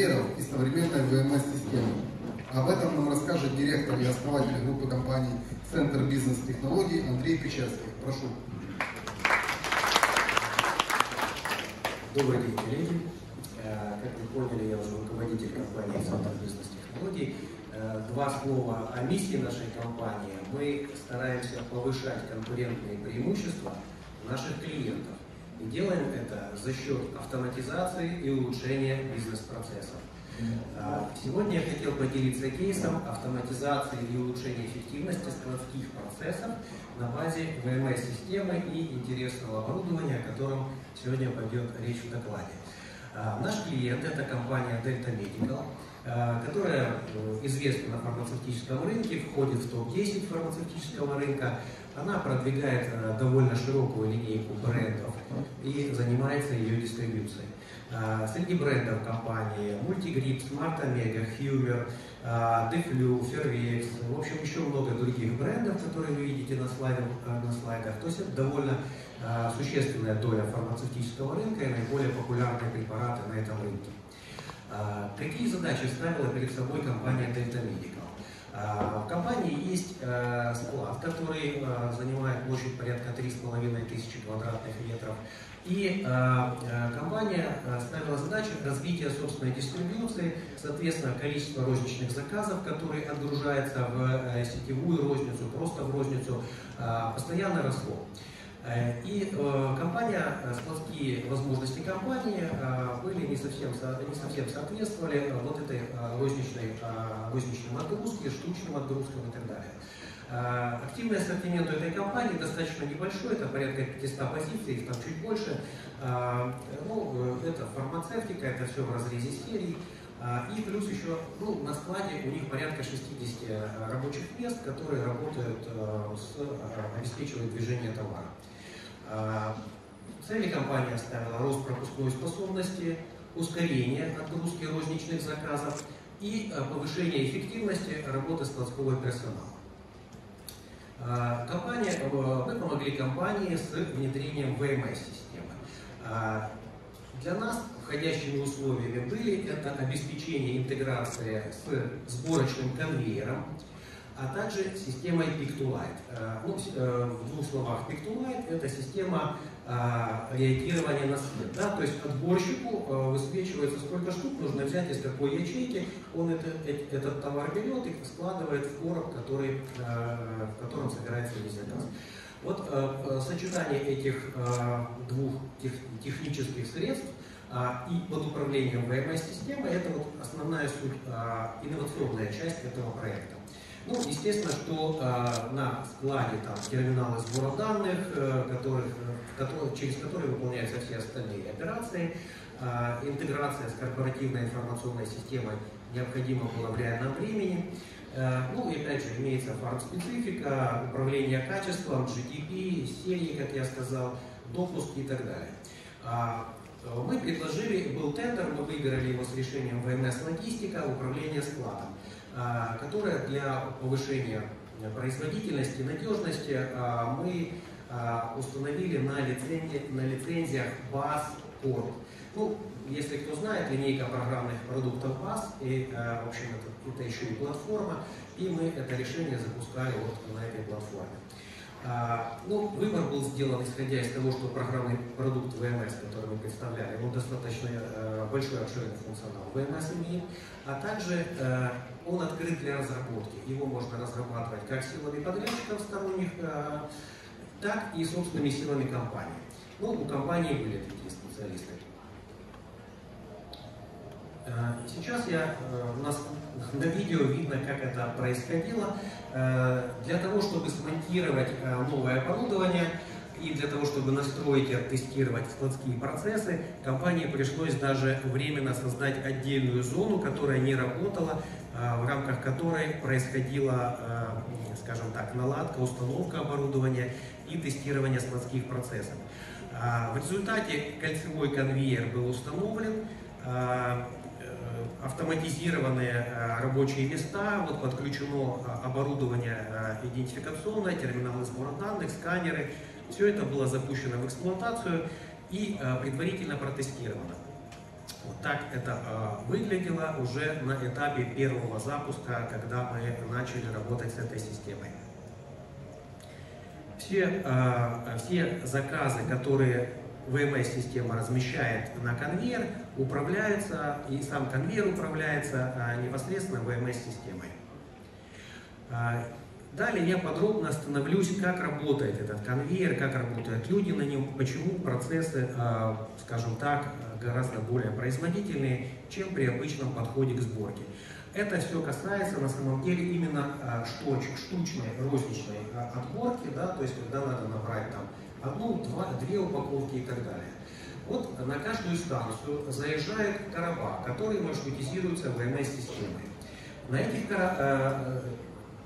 конвейеров и современной ВМС-системы. Об этом нам расскажет директор и основатель группы компаний «Центр бизнес-технологий» Андрей Печерский. Прошу. Добрый день, коллеги. Как вы поняли, я уже руководитель компании «Центр бизнес-технологий». Два слова о миссии нашей компании. Мы стараемся повышать конкурентные преимущества наших клиентов. И делаем это за счет автоматизации и улучшения бизнес-процессов. Сегодня я хотел поделиться кейсом автоматизации и улучшения эффективности складских процессов на базе ВМС-системы и интересного оборудования, о котором сегодня пойдет речь в докладе. Наш клиент – это компания Delta Medical, которая известна на фармацевтическом рынке, входит в топ-10 фармацевтического рынка. Она продвигает довольно широкую линейку брендов и занимается ее дистрибьюцией. Среди брендов компании Multigrip, Smart Omega, Humor, Deflu, Fairvex, в общем, еще много других брендов, которые вы видите на слайдах. То есть это довольно существенная доля фармацевтического рынка и наиболее популярные препараты на этом рынке. Какие задачи ставила перед собой компания Delta Medical? В компании есть склад, который занимает площадь порядка 3500 квадратных метров. И компания ставила задачу развития собственной дистрибьюции, соответственно, количество розничных заказов, которые отгружаются в сетевую розницу, просто в розницу, постоянно росло. И складские возможности компании были не совсем соответствовали вот этой розничным отгрузке, штучным отгрузкам и так далее. Активный ассортимент у этой компании достаточно небольшой, это порядка 500 позиций, их там чуть больше. Это фармацевтика, это все в разрезе серий. И плюс еще на складе у них порядка 60 рабочих мест, которые работают, обеспечивают движение товара. Цели компания ставила рост пропускной способности, ускорение отгрузки розничных заказов и повышение эффективности работы складского персонала. Мы помогли компании с внедрением ВМС-системы. Для нас входящими условиями были это обеспечение интеграции с сборочным конвейером, а также системой Pick-to-Light. В двух словах, Pick-to-Light – это система реагирования на свет. Да? То есть отборщику высвечивается, сколько штук нужно взять из какой ячейки, он этот товар берет и складывает в короб, в котором собирается весь заказ. Вот сочетание этих двух технических средств и под управлением ВМС-системы – это вот основная суть, инновационная часть этого проекта. Естественно, что на складе там терминалы сбора данных, через которые выполняются все остальные операции. Интеграция с корпоративной информационной системой необходима была в реальном времени. И опять же имеется фарм-специфика, управление качеством, GDP, серии, как я сказал, допуск и так далее. Мы предложили, был тендер, мы выиграли его с решением ВМС-логистика, управление складом, которое для повышения производительности, надежности мы установили на лицензиях BAS Core. Если кто знает, линейка программных продуктов BAS, и, в общем, это еще и платформа, и мы это решение запускали вот на этой платформе. Выбор был сделан исходя из того, что программный продукт ВМС, который мы представляли, он достаточно большой обширный функционал ВМС имеет, а также он открыт для разработки. Его можно разрабатывать как силами подрядчиков сторонних, так и собственными силами компании. У компании были такие специалисты. Сейчас у нас на видео видно, как это происходило. Для того, чтобы смонтировать новое оборудование и для того, чтобы настроить и оттестировать складские процессы, компании пришлось даже временно создать отдельную зону, которая не работала, в рамках которой происходила, скажем так, наладка, установка оборудования и тестирование складских процессов. В результате кольцевой конвейер был установлен, автоматизированные рабочие места, подключено оборудование идентификационное, терминалы сбора данных, сканеры. Все это было запущено в эксплуатацию и предварительно протестировано. Вот так это выглядело уже на этапе первого запуска, когда мы начали работать с этой системой. Все заказы, которые ВМС-система размещает на конвейер, управляются, и сам конвейер управляется непосредственно ВМС-системой. Далее я подробно остановлюсь, как работает этот конвейер, как работают люди на нем, почему процессы, скажем так, гораздо более производительные, чем при обычном подходе к сборке. Это все касается на самом деле именно штучной, розничной отборки, да, то есть когда надо набрать там одну, две упаковки и так далее. Вот на каждую станцию заезжает короба, который маршрутизируется ВМС-системой.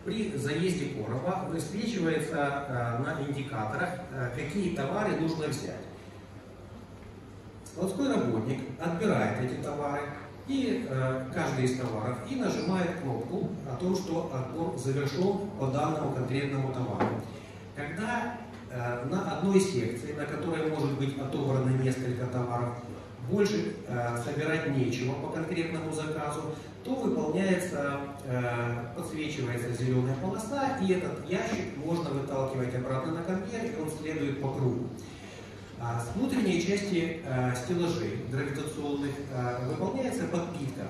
При заезде короба высвечивается на индикаторах, какие товары нужно взять. Складской работник отбирает эти товары, и каждый из товаров, и нажимает кнопку о том, что отбор завершен по данному конкретному товару. Когда на одной секции, на которой может быть отобрано несколько товаров, больше собирать нечего по конкретному заказу, то выполняется, подсвечивается зеленая полоса, и этот ящик можно выталкивать обратно на конвейер, и он следует по кругу. С внутренней части стеллажей гравитационных выполняется подпитка.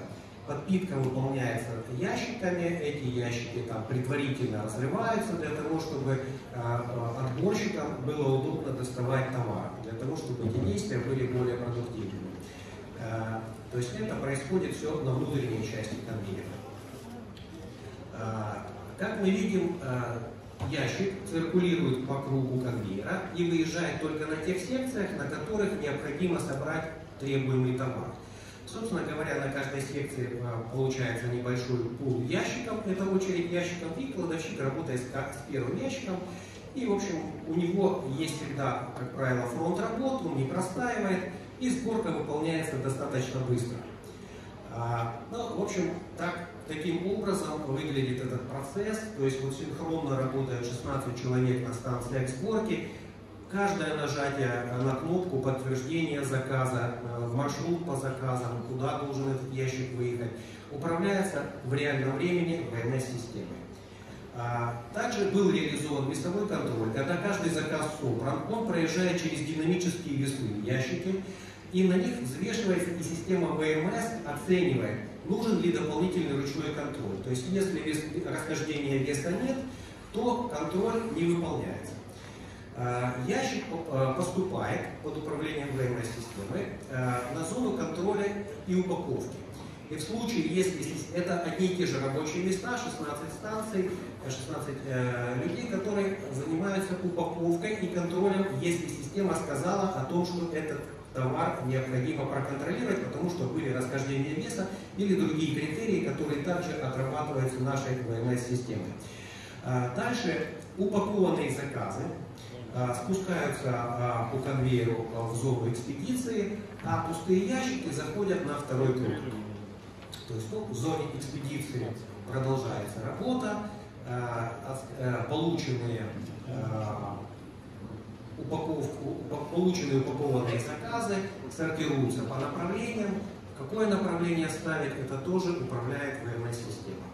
Подпитка выполняется ящиками, эти ящики там предварительно разрываются для того, чтобы отборщикам было удобно доставать товар, для того, чтобы эти действия были более продуктивными. То есть это происходит все на внутренней части конвейера. Как мы видим, ящик циркулирует по кругу конвейера и выезжает только на тех секциях, на которых необходимо собрать требуемый товар. Собственно говоря, на каждой секции получается небольшой пул ящиков, это очередь ящиков, и кладовщик работает с первым ящиком. И, в общем, у него есть всегда, как правило, фронт работ, он не простаивает, и сборка выполняется достаточно быстро. Ну, в общем, таким образом выглядит этот процесс, то есть вот синхронно работает 16 человек на станциях сборки. Каждое нажатие на кнопку подтверждения заказа, маршрут по заказам, куда должен этот ящик выехать, управляется в реальном времени ВМС-системой. Также был реализован весовой контроль. Когда каждый заказ собран, он проезжает через динамические весовые ящики, и на них взвешивается, и система ВМС оценивает, нужен ли дополнительный ручной контроль. То есть если расхождения веса нет, то контроль не выполняется. Ящик поступает под управлением ВМС-системы на зону контроля и упаковки. И в случае, если это одни и те же рабочие места, 16 станций, 16 людей, которые занимаются упаковкой и контролем, если система сказала о том, что этот товар необходимо проконтролировать, потому что были расхождения веса или другие критерии, которые также отрабатываются нашей ВМС-системой. Дальше упакованные заказы спускаются по конвейеру в зону экспедиции, а пустые ящики заходят на второй круг. То есть в зоне экспедиции продолжается работа, полученные упакованные заказы сортируются по направлениям. Какое направление ставить, это тоже управляет ВМС-система.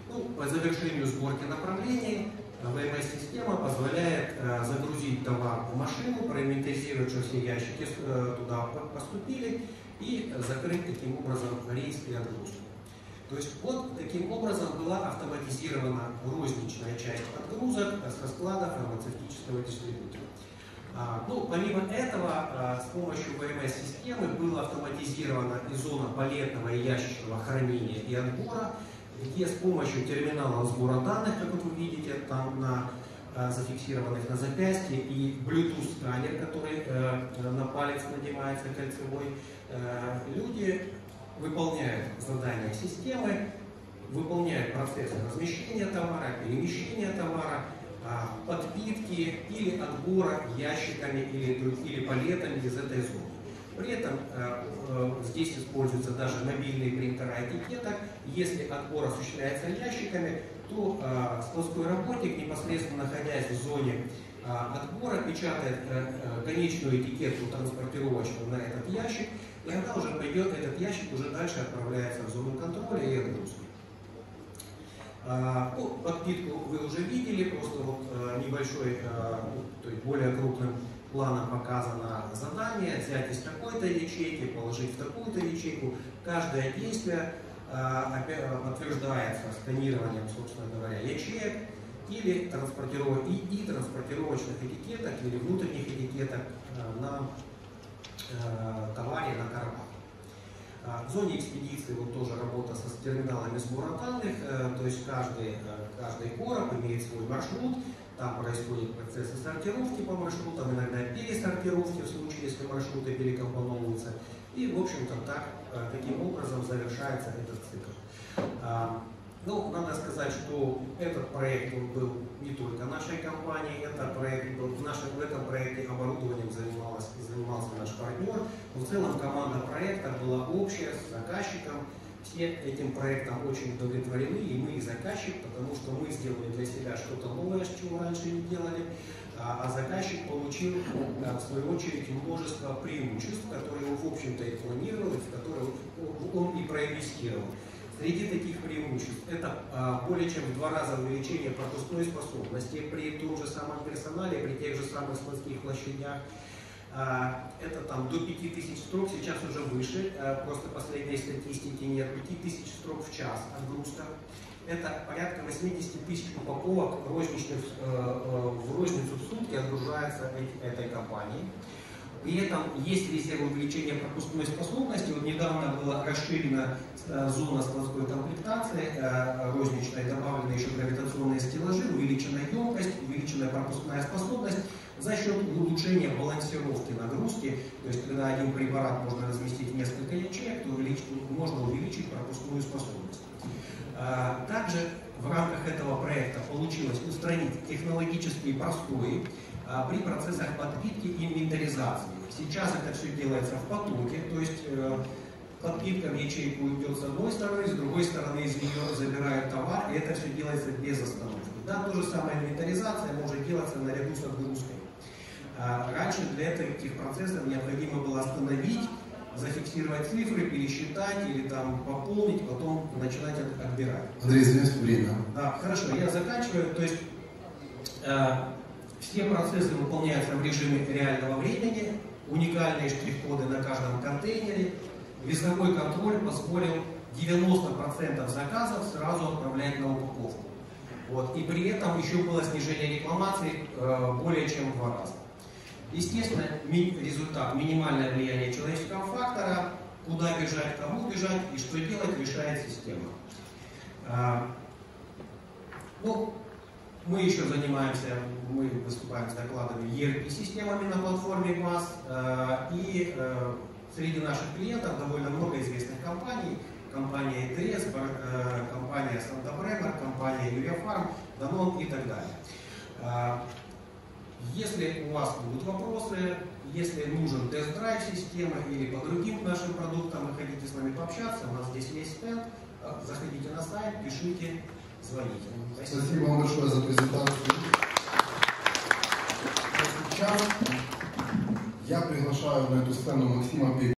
Ну, по завершению сборки направлений ВМС-система позволяет загрузить товар в машину, проинвентаризировать, что все ящики туда поступили, и закрыть таким образом рейс и отгрузку. То есть вот таким образом была автоматизирована розничная часть отгрузок со склада фармацевтического дистрибьютора. Ну, помимо этого, с помощью ВМС-системы была автоматизирована и зона палетного и ящичного хранения и отбора, где с помощью терминала сбора данных, как вот вы видите, там зафиксированных на запястье, и Bluetooth сканер, который на палец надевается кольцевой, люди выполняют задания системы, выполняют процессы размещения товара, перемещения товара, подпитки или отбора ящиками или палетами из этой зоны. При этом здесь используются даже мобильные принтера этикеток. Если отбор осуществляется ящиками, то складской работник, непосредственно находясь в зоне отбора, печатает конечную этикетку транспортировочную на этот ящик, и когда уже пойдет этот ящик, уже дальше отправляется в зону контроля и отгрузки. Подпитку вы уже видели, просто вот небольшой, то есть более крупным планом показано задание: взять из такой-то ячейки, положить в такую-то ячейку. Каждое действие подтверждается сканированием, собственно говоря, ячеек или транспортировочных этикеток или внутренних этикеток на товаре, на коробах. В зоне экспедиции вот тоже работа с терминалами сбора данных, то есть каждый короб имеет свой маршрут, там происходит процессы сортировки по маршрутам, иногда пересортировки в случае, если маршруты перекомпоновываются. И, в общем-то, таким образом завершается этот цикл. Ну, надо сказать, что этот проект был не только нашей компанией, в этом проекте оборудованием занимался наш партнер. Но в целом команда проекта была общая с заказчиком. Все этим проектом очень удовлетворены, и мы, и заказчик, потому что мы сделали для себя что-то новое, чего раньше не делали, а заказчик получил, в свою очередь, множество преимуществ, которые он, в общем-то, и планировал, и в которые он и проинвестировал. Среди таких преимуществ это более чем в 2 раза увеличение пропускной способности при том же самом персонале, при тех же самых складских площадях. Это там до 5000 строк, сейчас уже выше, просто последней статистики нет, 5000 строк в час отгрузка. Это порядка 80 тысяч упаковок в розницу в сутки отгружается этой компанией. При этом есть резерв увеличения пропускной способности. Вот недавно была расширена зона складской комплектации розничной, добавлены еще гравитационные стеллажи, увеличена емкость, увеличена пропускная способность за счет улучшения балансировки нагрузки. То есть, когда один препарат можно разместить в несколько ячеек, то можно увеличить пропускную способность. Также в рамках этого проекта получилось устранить технологические простои при процессах подпитки и инвентаризации. Сейчас это все делается в потоке, то есть подпитка в ячейку идет с одной стороны, с другой стороны из нее забирают товар, и это все делается без остановки. Да, то же самое инвентаризация может делаться наряду с отгрузкой. Раньше для этих процессов необходимо было остановить, зафиксировать цифры, пересчитать или там пополнить, потом начинать отбирать. Андрей, извините, время. Да, хорошо, я заканчиваю. То есть все процессы выполняются в режиме реального времени, уникальные штрих-коды на каждом контейнере. Весовой контроль позволил 90% заказов сразу отправлять на упаковку. Вот. И при этом еще было снижение рекламаций более чем в 2 раза. Естественно, результат, минимальное влияние человеческого фактора, куда бежать, кому бежать и что делать, решает система. Ну, мы еще занимаемся, мы выступаем с докладами ERP-системами на платформе МАС, и среди наших клиентов довольно много известных компаний. Компания ЭТС, компания Санта-Бремер, компания Юриафарм, Данон и так далее. Если у вас будут вопросы, если нужен тест-драйв системы или по другим нашим продуктам, вы хотите с нами пообщаться, у нас здесь есть стенд, заходите на сайт, пишите, звоните. Спасибо вам большое за презентацию. Сейчас я приглашаю на эту сцену Максима Петрова.